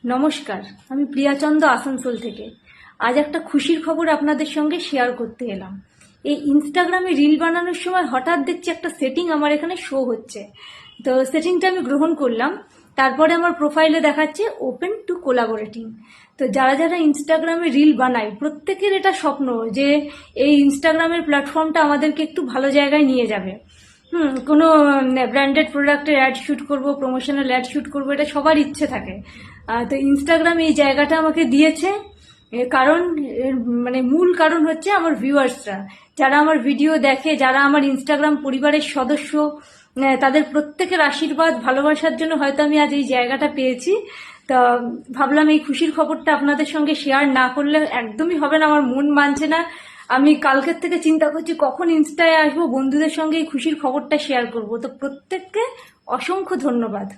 নমস্কার, আমি প্রিয়াচন্দ আসানসোল থেকে। আজ একটা খুশির খবর আপনাদের সঙ্গে শেয়ার করতে এলাম। এই ইনস্টাগ্রামে রিল বানানোর সময় হঠাৎ দেখছি একটা সেটিং আমার এখানে শো হচ্ছে। তো সেটিংটা আমি গ্রহণ করলাম। তারপরে আমার প্রোফাইলে দেখাচ্ছে ওপেন টু কোলাবোরেটিং। তো যারা যারা ইনস্টাগ্রামে রিল বানায় প্রত্যেকের এটা স্বপ্ন যে এই ইনস্টাগ্রামের প্ল্যাটফর্মটা আমাদেরকে একটু ভালো জায়গায় নিয়ে যাবে। কোনো ব্র্যান্ডেড প্রোডাক্টের অ্যাড শ্যুট করব, প্রমোশনাল অ্যাড শ্যুট করবো, এটা সবার ইচ্ছে থাকে। তো ইনস্টাগ্রাম এই জায়গাটা আমাকে দিয়েছে। কারণ মানে মূল কারণ হচ্ছে আমার ভিউয়ার্সরা, যারা আমার ভিডিও দেখে, যারা আমার ইনস্টাগ্রাম পরিবারের সদস্য, তাদের প্রত্যেকের আশীর্বাদ ভালোবাসার জন্য হয়তো আমি আজ এই জায়গাটা পেয়েছি। তা ভাবলাম এই খুশির খবরটা আপনাদের সঙ্গে শেয়ার না করলে একদমই হবে না, আমার মন মানছে না। আমি কালকের থেকে চিন্তা করছি কখন ইনস্টায় আসবো, বন্ধুদের সঙ্গে এই খুশির খবরটা শেয়ার করব। তো প্রত্যেককে অসংখ্য ধন্যবাদ।